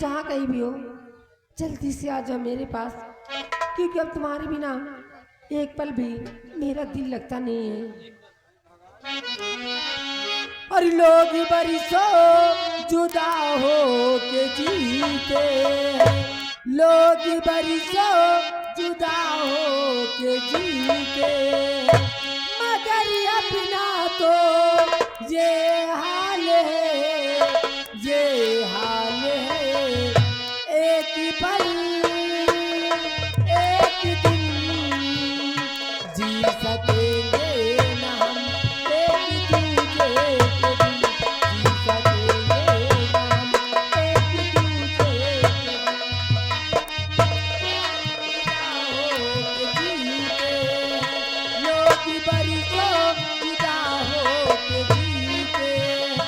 जहाँ कहीं भी हो जल्दी से आ जाओ मेरे पास, क्योंकि अब तुम्हारे बिना एक पल भी मेरा दिल लगता नहीं है। और लोग बरसों जुदा हो के जीते हैं, लोग बरसों जुदा हो के जीते हैं, मगर अपना तो ये हाल है, ये हाल है। एक पल एक दिन जी सकेंगे ना हम, एक दूजे के बिन जी सकेंगे ना हम, एक दूजे के लोग बरसों जुदा हो के जीते हैं,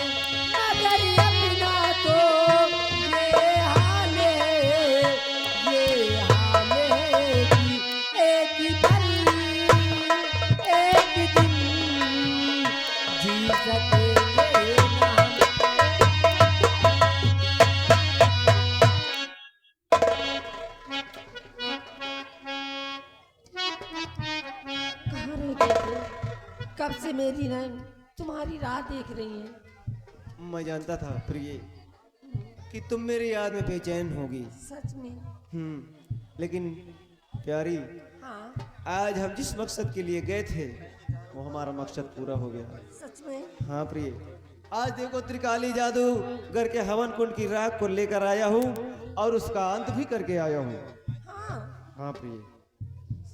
मगर अपना तो ये हाल है, ये हाल है कि एक पल एक दिन जी सकेंगे ना हम। कहाँ रह गए थे? कब से मेरी नैन तुम्हारी राह देख रही है। मैं जानता था प्रिय कि तुम मेरी याद में बेचैन होगी। सच में? लेकिन प्यारी, हाँ आज हम जिस मकसद के लिए गए थे वो हमारा मकसद पूरा हो गया। सच में? हाँ प्रिय, आज देखो त्रिकाली जादूगर के हवन कुंड की राख को लेकर आया हूँ और उसका अंत भी करके आया हूँ। हाँ हाँ प्रिय,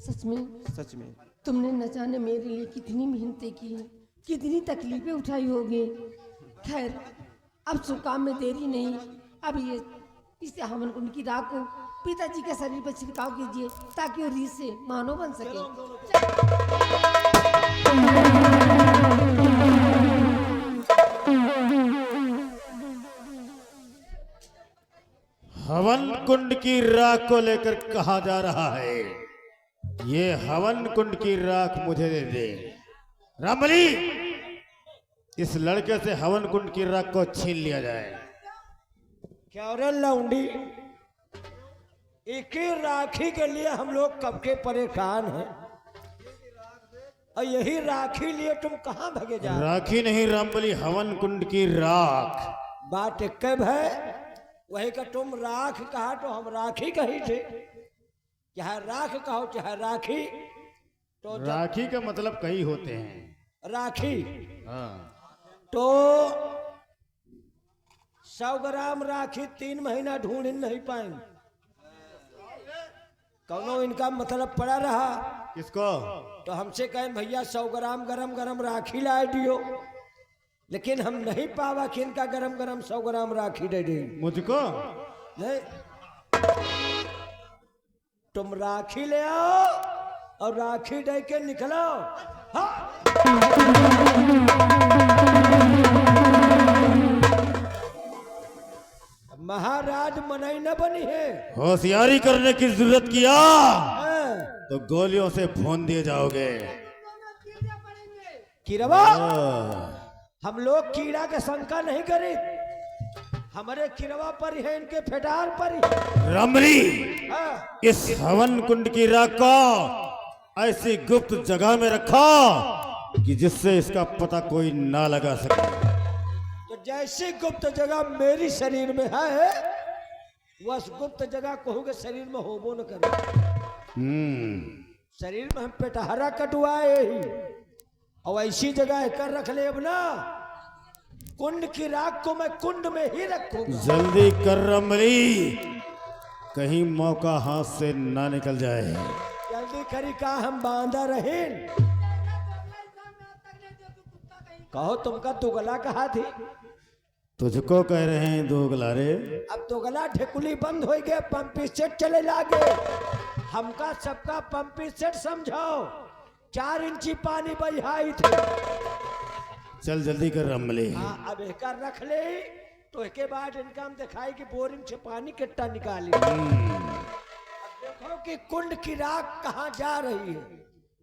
सच में? सच में। तुमने न जाने मेरे लिए कितनी मेहनतें की, कितनी तकलीफें उठाई होगी। खैर अब सो काम में देरी नहीं, अब ये इसे हवन कुंड की राख को पिताजी के शरीर पर छिड़काव कीजिए ताकि वो रीत से मानव बन सके। हवन कुंड की राख को लेकर कहा जा रहा है? ये हवन कुंड की राख मुझे दे दे। रामबली, इस लड़के से हवन कुंड की राख को छीन लिया जाए। क्या रे लौंडी, एक ही राखी के लिए हम लोग कब के परेशान हैं और यही राखी लिए तुम कहाँ भगे जा रहे? राखी नहीं रामबली, हवन कुंड की राख। बात एक है, वही का तुम राख कहा तो हम राखी कही थे, चाहे राख कहो चाहे राखी। तो राखी का मतलब कई होते हैं। राखी हाँ। तो 100 ग्राम राखी 3 महीना ढूंढ नहीं पाएंगे। कौनो इनका मतलब पड़ा रहा किसको? तो हमसे कहें भैया 100 ग्राम गरम गरम राखी ला दियो, लेकिन हम नहीं पावा कि इनका गरम गरम 100 ग्राम राखी दे दी। मुझको नहीं, तुम राखी ले आओ और राखी दे के निकलो। हाँ। महाराज मनाई न बनी है। होशियारी करने की जरूरत किया हाँ। तो गोलियों से भून दिए जाओगे। किरवा, हम लोग कीड़ा के शंका नहीं करे, हमारे किरवा पर है, इनके फेटार पर ही। रामबली, हाँ। इस हवन कुंड की राख को ऐसी गुप्त जगह में रखा कि जिससे इसका पता कोई ना लगा सके। तो जैसी गुप्त जगह मेरी शरीर में है, वह गुप्त जगह कहूँगे शरीर में होबो न करे। शरीर में हम पेटहरा कटवाए ही और ऐसी जगह कर रख ले। अब ना कुंड की राख को मैं कुंड में ही रखूंगा। जल्दी कर रामबली, कहीं मौका हाथ से ना निकल जाए। जल्दी करी का हम बांधा रहे। कहो तुमका दुगला कहा थी? तुझको कह रहे हैं दोगला रे। अब दुगला ढेकुली बंद हो गए, पंपी सेट चले लागे। हमका सबका पंपी सेट समझाओ, 4 इंची पानी बहाई थे। चल जल्दी कर रामबली। हाँ, अब एक रख ले तो एक बाद इनका हम दिखाई कि बोरिंग से पानी कितना निकाली। अब देखो कि कुंड की राख कहाँ जा रही है।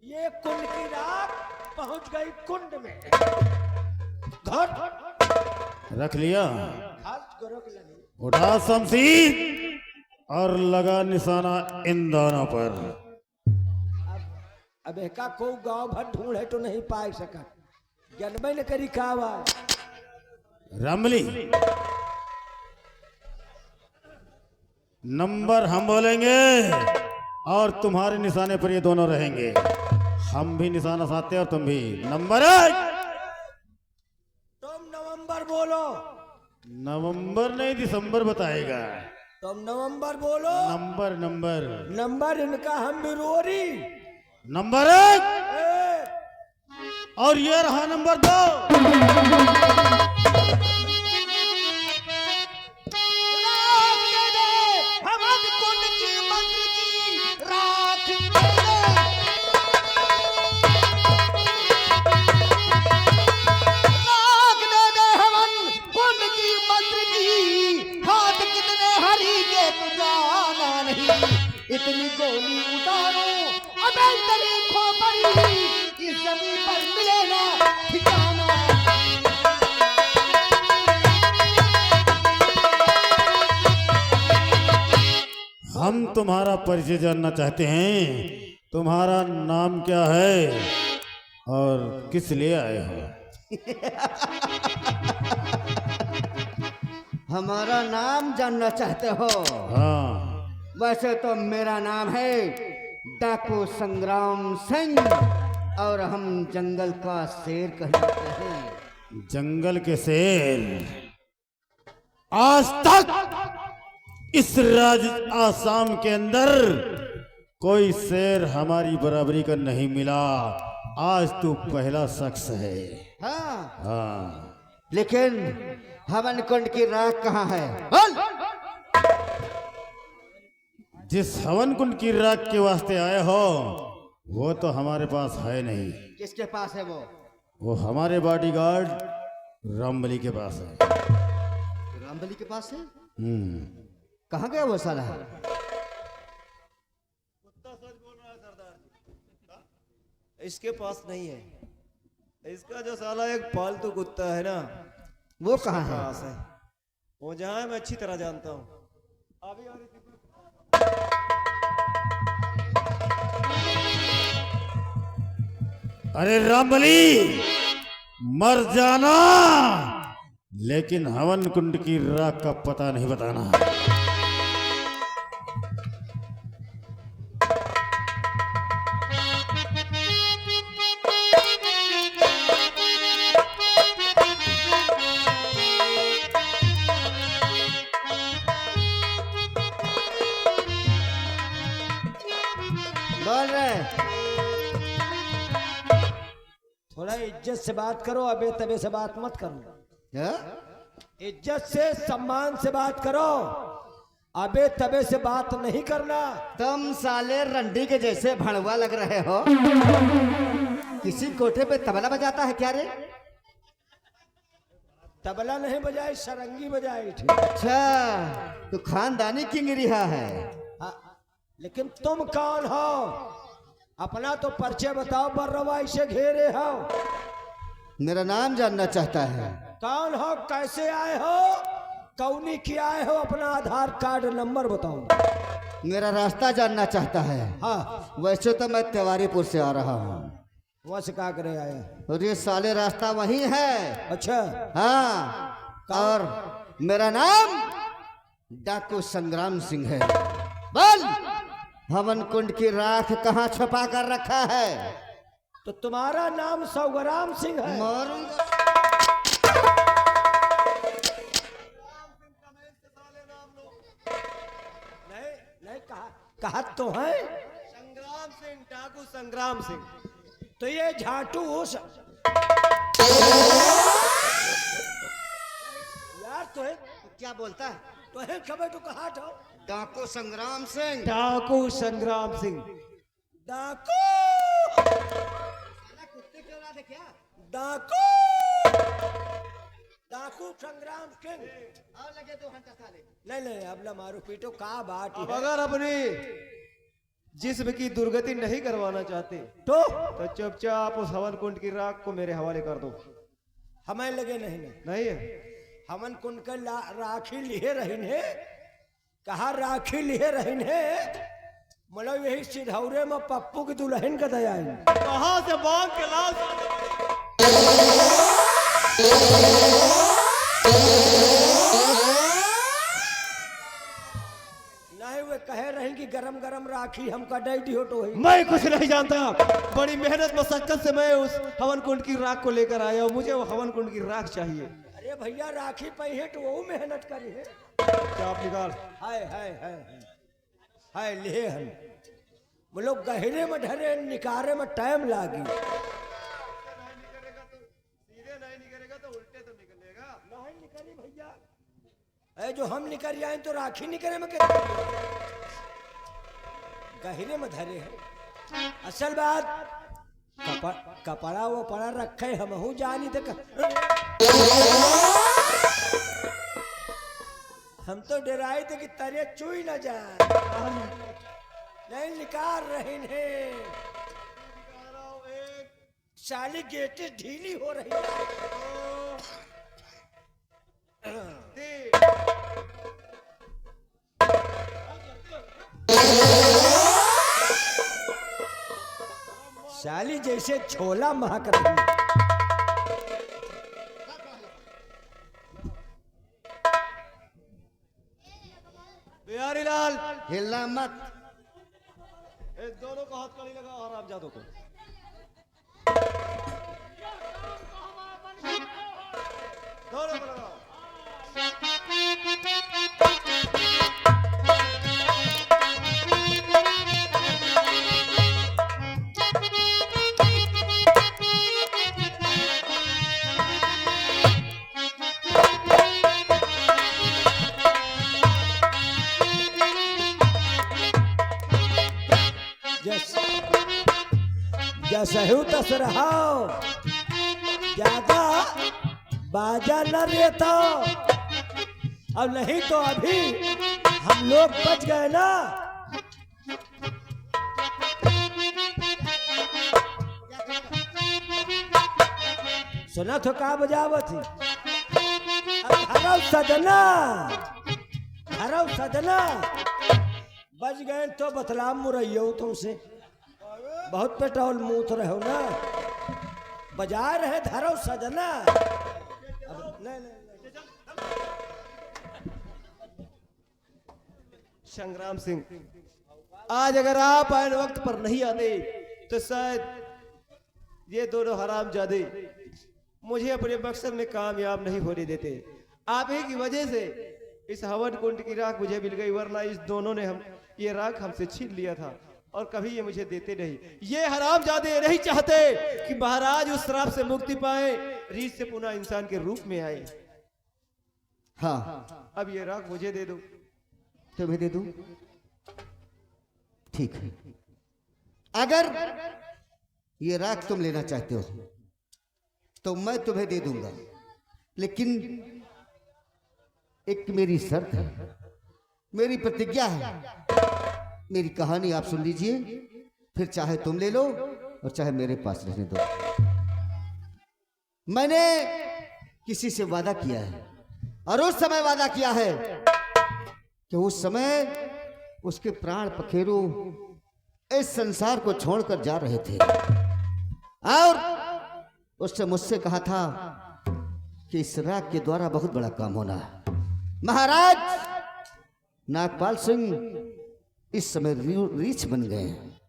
ये कुंड की राख पहुंच गई कुंड में। घट रख लिया। हाथ गोरख लगी। उठा शमशीर और लगा निशाना इन दोनों पर। अब एका को गांव भर ढूंढे तो नहीं पाए सका, जनबे न करी कावा। रामबली, नंबर हम बोलेंगे और तुम्हारे निशाने पर ये दोनों रहेंगे। हम भी निशाना साधते और तुम भी। नंबर 1। तुम नवंबर बोलो। नवंबर नहीं, दिसंबर बताएगा। तुम नवंबर बोलो। नंबर नंबर नंबर इनका हम बिरोरी। नंबर 1 और ये रहा नंबर 2। इतनी गोली उतारो अबे तेरी खोपड़ी इस जमीन पर मिले ना ठिकाना। हम तुम्हारा परिचय जानना चाहते हैं। तुम्हारा नाम क्या है और किस लिए आए हो? हमारा नाम जानना चाहते हो? हाँ। वैसे तो मेरा नाम है डाकू संग्राम सिंह और हम जंगल का शेर कहलाते हैं। जंगल के शेर? आज तक इस राज्य आसाम के अंदर कोई शेर हमारी बराबरी का नहीं मिला। आज तू पहला शख्स है। हाँ, हाँ। लेकिन हवन कुंड की राख कहाँ है? जिस हवन कुंड की राख के वास्ते आए हो वो तो हमारे पास है नहीं। किसके पास है वो? वो हमारे बॉडीगार्ड रामबली के पास है। रामबली के पास है? कहाँ गया वो साला? इसके पास नहीं है। इसका जो साला एक पालतू कुत्ता है ना, वो कहाँ है? पास है। वो जहाँ है मैं अच्छी तरह जानता हूँ। अभी आ रही थी। अरे रामबली, मर जाना लेकिन हवन कुंड की राख का पता नहीं बताना। बोल रहे। थोड़ा इज्जत से बात करो, अबे तबे से बात मत करो। क्या? इज्जत से सम्मान से बात करो, अबे तबे से बात नहीं करना। तुम साले रंडी के जैसे भड़वा लग रहे हो। किसी कोठे पे तबला बजाता है क्या रे? तबला नहीं बजाई, सरंगी बजाई थी। अच्छा, तो खानदानी किंग रिहा है। हाँ, लेकिन तुम कौन हो? अपना तो परिचय बताओ, बर्रवाई से घेरे हो। मेरा नाम जानना चाहता है? कौन हो, कैसे आए हो, कौनी की आए हो, अपना आधार कार्ड नंबर बताओ। मेरा रास्ता जानना चाहता है? हाँ। वैसे तो मैं तिवारीपुर से आ रहा हूँ। वहाँ से क्या करे आया? और ये साले रास्ता वही है। अच्छा। हाँ, और मेरा नाम डाकू संग्राम सिंह है। बोल, हवन कुंड की राख कहाँ छुपा कर रखा है? तो तुम्हारा नाम संग्राम सिंह है? मारूंगा। नहीं नहीं, कहा तो है संग्राम सिंह, डाकू संग्राम सिंह। तो ये झाटू यार तो है। क्या बोलता है? तो है खबर, तो कहा था डाकू संग्राम सिंह। डाकू संग्राम सिंह। डाकू कुत्ते क्यों रहा थे क्या? डाकू डाकू संग्राम सिंह। और लगे 2 घंटा साले। नहीं नहीं, अब ना मारो पीटो, का बात अब है। अगर अपनी जिस्म की दुर्गति नहीं करवाना चाहते तो चुपचाप उस हवन कुंड की राख को मेरे हवाले कर दो। हमें लगे नहीं। नहीं है? हमन कुंड के राखी लिए रहीन है, कहा राखी लिए रहीन है, मतलब यही सिधौरे में पप्पू की दुल्हन का दया है। कहाँ से बांध के लाश नहीं वे कहे रही कि गरम गरम राखी हमका दे दियो तो ही। मैं कुछ नहीं जानता। बड़ी मेहनत मशक्कत से मैं उस हवन कुंड की राख को लेकर आया हूँ। मुझे वो हवन कुंड की राख चाहिए। अरे भैया राखी पे तो वो मेहनत करी है। क्या आप निकाल? हाय हाय हाय हाय ले हन वो लोग गहरे में ढरे निकारे में टाइम लागी। नहीं निकली भैया, ऐ जो हम निकल आए तो राखी निकले में क्या गहरे में धरे हैं। असल बात कपड़ा वो पड़ा रखे हम हूँ जानी तो हम तो डराए थे कि तरे चुई न जाए। नहीं निकाल रहे हैं, साली गेटे ढीली हो रही साली जैसे छोला महक रही। बिहारी लाल हिलना मत। दोनों को हाथ कड़ी लगाओ हराम जादों को। दोनों को लगाओ। जसहू तस रहो, ज्यादा बाजा न रहता। अब नहीं तो अभी हम लोग बच गए ना। सुना तो का बजावत थी। हरव सजना, हरव सजना बच गए तो बतला मुरैयो तुमसे। बहुत पेट्रोल मूत रहे हो ना, बजा रहे धरो सजना। संग्राम सिंह, आज अगर आप आए वक्त पर नहीं आते तो शायद ये दोनों हरामजादे मुझे अपने मकसद में कामयाब नहीं होने देते। आप ही की वजह से इस हवन कुंड की राख मुझे मिल गई, वरना इस दोनों ने ये राख हमसे छीन लिया था और कभी ये मुझे देते नहीं। ये हरामजादे नहीं चाहते कि महाराज उस श्राप से मुक्ति पाए, रीछ से पुनः इंसान के रूप में आए। हाँ, अब ये राख मुझे दे दो। तुम्हें दे दूं? ठीक है, अगर ये राख तुम लेना चाहते हो तो मैं तुम्हें दे दूंगा, लेकिन एक मेरी शर्त है, मेरी प्रतिज्ञा है। मेरी कहानी आप सुन लीजिए, फिर चाहे तुम ले लो और चाहे मेरे पास रहने दो। मैंने किसी से वादा किया है और उस समय वादा किया है कि उस समय उसके प्राण पखेरु इस संसार को छोड़कर जा रहे थे और उससे मुझसे कहा था कि इस राग के द्वारा बहुत बड़ा काम होना है। महाराज नागपाल सिंह इस समय रीछ बन गए हैं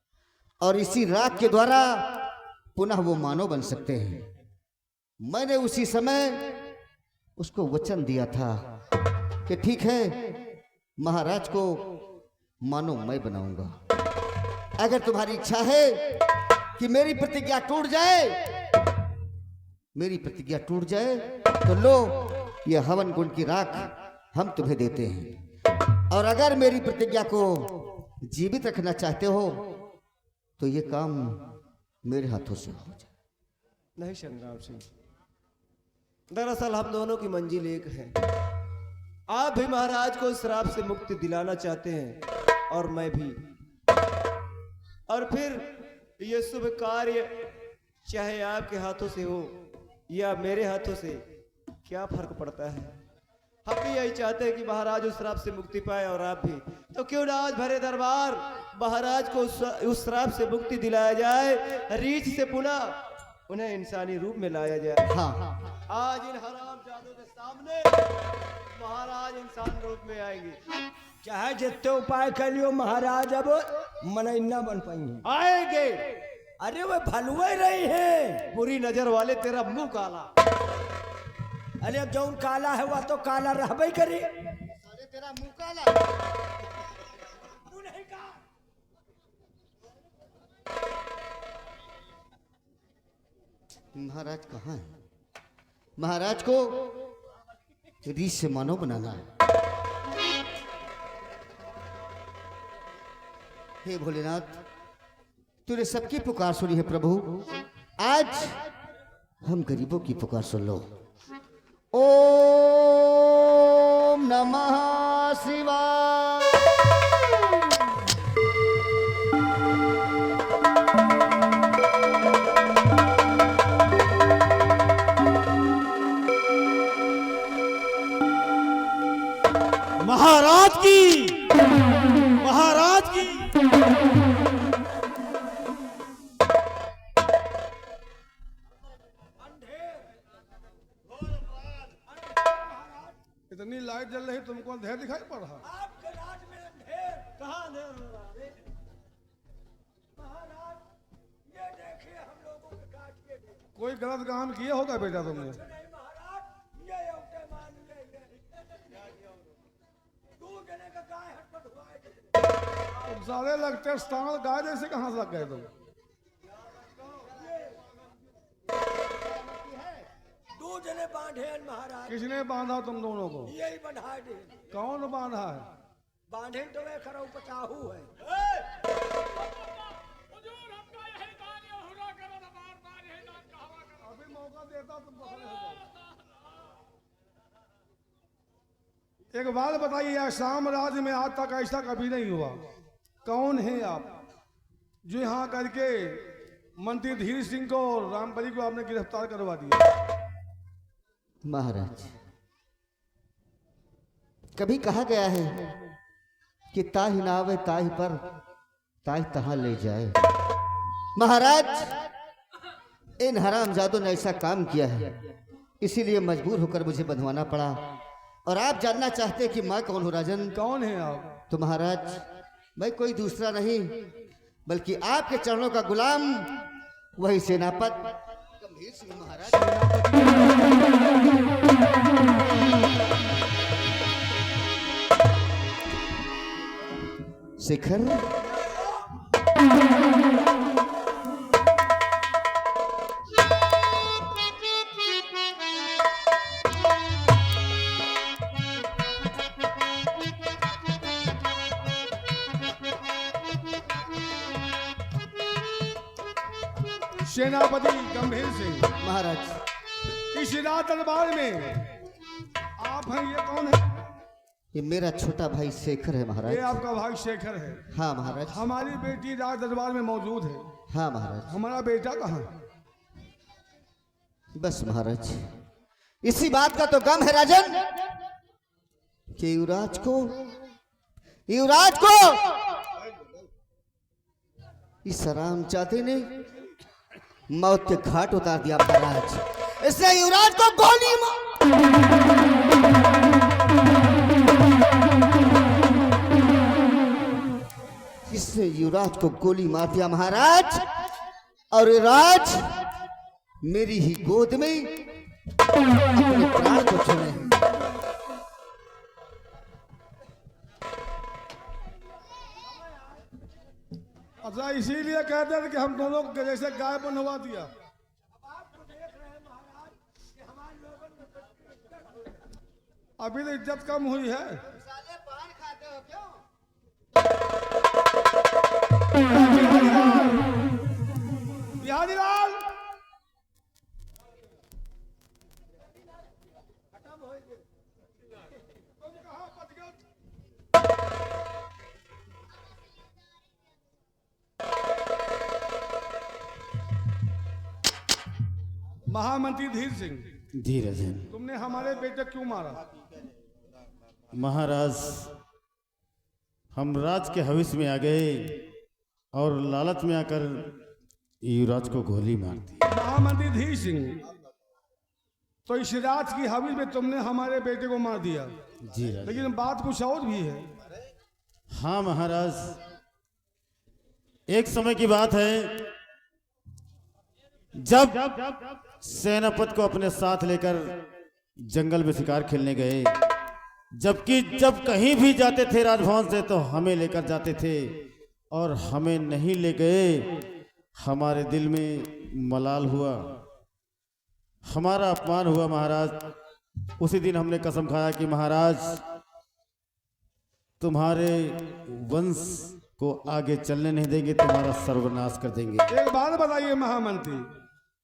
और इसी राग के द्वारा पुनः वो मानव बन सकते हैं। मैंने उसी समय उसको वचन दिया था कि ठीक है, महाराज को मानो मैं बनाऊंगा। अगर तुम्हारी इच्छा है कि मेरी प्रतिज्ञा टूट जाए, मेरी प्रतिज्ञा टूट जाए तो लो, ये हवन कुंड की राख हम तुम्हें देते हैं। और अगर मेरी प्रतिज्ञा को जीवित रखना चाहते हो तो ये काम मेरे हाथों से हो जाए। नहीं संग्राम सिंह, दरअसल हम दोनों की मंजिल एक है। आप भी महाराज को श्राप से मुक्ति दिलाना चाहते हैं और मैं भी, और फिर ये शुभ कार्य चाहे आपके हाथों से हो या मेरे हाथों से, क्या फर्क पड़ता है? हम भी यही चाहते हैं कि महाराज उस श्राप से मुक्ति पाए और आप भी। तो क्यों ना आज भरे दरबार महाराज को उस श्राप से मुक्ति दिलाया जाए, रीछ से पुनः उन्हें इंसानी रूप में लाया जाए। हाँ आज इन हरामजादों के सामने महाराज इंसान रूप में आएंगे। चाहे जितने उपाय कर लियो महाराज अब मनैना बन पाएंगे। आएंगे। अरे वो भलुए रही है। बुरी नजर वाले तेरा मुंह काला। अरे अब जौन काला है वह तो काला रहबे करी। तेरा मुंह काला। तू नहीं कहा। महाराज कहाँ है? महाराज को रीछ से मानव बनाना है। हे भोलेनाथ, तूने सबकी पुकार सुनी है प्रभु, आज हम गरीबों की पुकार सुन लो। ओम नमः शिवाय। महाराज की, महाराज की। इतनी लाइट जल रही, तुमको अंधेर दिखाई पड़ रहा? आपके राज में अंधेर। कहाँ अंधेर हो रहा है? महाराज ये देखिए हम लोगों के काट के दे। कोई गलत काम किया होगा बेटा तुमने? नहीं महाराज ये उठे मान ले तू जने का गाय हटपट हुआ है। तुम सारे लगते स्थान गाय जैसे कहाँ से लग गए तुम? दो जने बांधे हैं महाराज। किसने बांधा तुम दोनों को? यही बंधा दे। कौन बांधा है? बांधे तो वे खरा पचाहू है। अभी मौका देता तुम पकड़े हो। एक बात बताइए, आसाम राज्य में आज तक ऐसा कभी नहीं हुआ। कौन है आप जो यहाँ करके मंत्री धीर सिंह को और रामबली को आपने गिरफ्तार करवा दिया? महाराज, कभी कहा गया है कि ताहि नावे ताहि पर ताहि तहां ले जाए। महाराज, इन हरामजादों ने ऐसा काम किया है, इसीलिए मजबूर होकर मुझे बंधवाना पड़ा। और आप जानना चाहते हैं कि मैं कौन हूँ राजन? कौन है आप? तो महाराज, मैं कोई दूसरा नहीं बल्कि आपके चरणों का गुलाम, वही सेनापत गंभीर सिंह महाराज। शेखर, सेनापति गंभीर सिंह महाराज, इस रात दरबार में आप हैं। ये कौन है? ये मेरा छोटा भाई शेखर है महाराज। ये आपका भाई शेखर है? हाँ महाराज। हमारी बेटी राज दरबार में मौजूद है। हाँ महाराज। हमारा बेटा कहाँ है? बस महाराज, इसी बात का तो गम है राजन कि युवराज को इस हरामजादे ने मौत के घाट उतार दिया महाराज। इसने युवराज को गोली इसने युवराज को गोली मार दिया महाराज। और युवराज मेरी ही गोद में अपने प्राण को छोड़े। अच्छा, इसीलिए कहते हैं कि हम दोनों को जैसे गाय बनवा दिया। अभी तो इज्जत कम हुई है। बिहारी लाल, तुम कहाँ बच गए? महामंत्री धीर सिंह, धीरज, तुमने हमारे बेटे क्यों मारा? महाराज, हम राज के हविस में आ गए और लालच में आकर युवराज को गोली मार दी। महामंत्री धीर सिंह, तो इस राज की हवेली में तुमने हमारे बेटे को मार दिया, जी राजा। लेकिन बात कुछ और भी है। हाँ महाराज, एक समय की बात है जब सेनापति को अपने साथ लेकर जंगल में शिकार खेलने गए, जबकि जब कहीं भी जाते थे राजभवन से तो हमें लेकर जाते थे, और हमें नहीं ले गए, हमारे दिल में मलाल हुआ, हमारा अपमान हुआ महाराज। उसी दिन हमने कसम खाया कि महाराज तुम्हारे वंश को आगे चलने नहीं देंगे, तुम्हारा सर्वनाश कर देंगे। एक बात बताइए महामंत्री,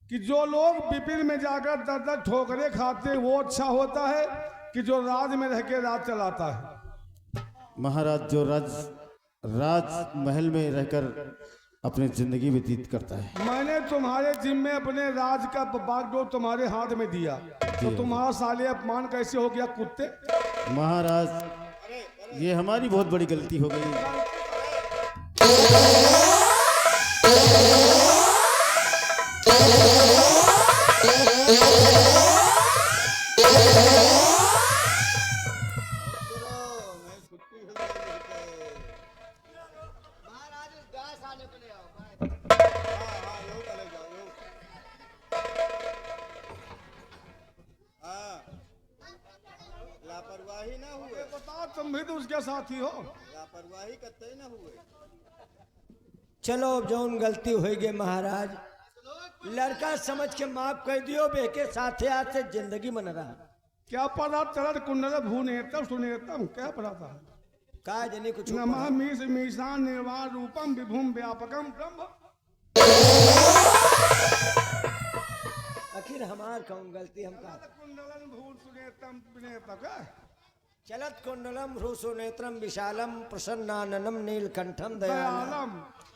कि जो लोग विपिन में जाकर दर दर ठोकरे खाते वो अच्छा होता है कि जो राज में रह के राज चलाता है? महाराज, जो राज महल में रहकर अपनी जिंदगी व्यतीत करता है। मैंने तुम्हारे जिम्मे अपने राज का बागडोर तुम्हारे हाथ में दिया, तो तुम्हारा साले अपमान कैसे हो गया कुत्ते? महाराज, ये हमारी बहुत बड़ी गलती हो गई। लापरवाही ना हुए, बताओ, तुम भी तो उसके साथी हो। लापरवाही कतई ना हुए। चलो अब जौन गलती होगी महाराज, लड़का समझ के माफ कर दियो, बेके साथे आज से जिंदगी मन रहा। क्या पढ़ा? तरद कुंडल भूनेतम सुनेतम, क्या पढ़ा था? का जनी कुछ नमः मीश मीशान निर्वाण रूपम विभुम व्यापकम ब्रह्म। आखिर हमार कौन गलती? हम का कुंडलन भूल सुनेतम विनेतक। चलत कुंडलम ह्रूसु नेत्रम विशालम प्रसन्नाननम नीलकंठम दयालम दयालम।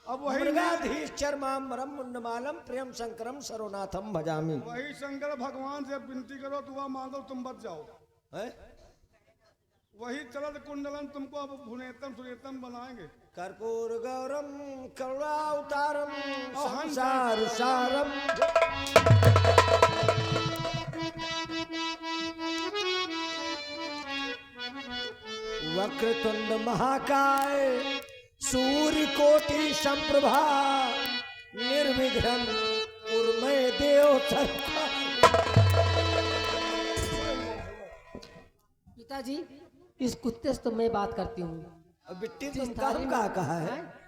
अब वही मृगाधीश चर्माम्बरम मुंडमालम प्रियम शंकरम सरोनाथम भजामि। वही शंकर भगवान से विनती करो, दुआ मांगो, तुम बच जाओ। है? वही चलत कुंडलन तुमको अब भुनेतम सुनेतम बनाएंगे। कर्पूर गौरम करुणावतारम हंस- संसार सारम। वक्रतुंड महाकाय सूर्य कोटि संप्रभा निर्विघ्नं उर्मय देव सर्वा। पिताजी, इस कुत्ते से तो मैं बात करती हूँ। बिट्टी जिस तुम थाली का में- कहा है?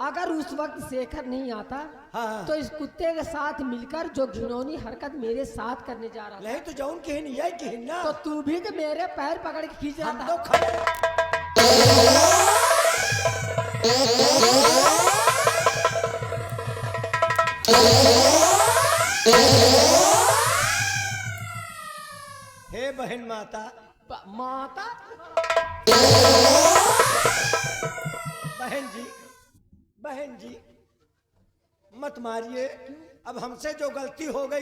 अगर उस वक्त शेखर नहीं आता हाँ। तो इस कुत्ते के साथ मिलकर जो घिनौनी हरकत मेरे साथ करने जा रहा नहीं तो जौन की यही की ना, था, तो तू भी तो मेरे पैर पकड़ के खींच रहा हम था। तो खड़े। हे बहन माता, माता, बहन जी मत मारिए। अब हमसे जो गलती हो गई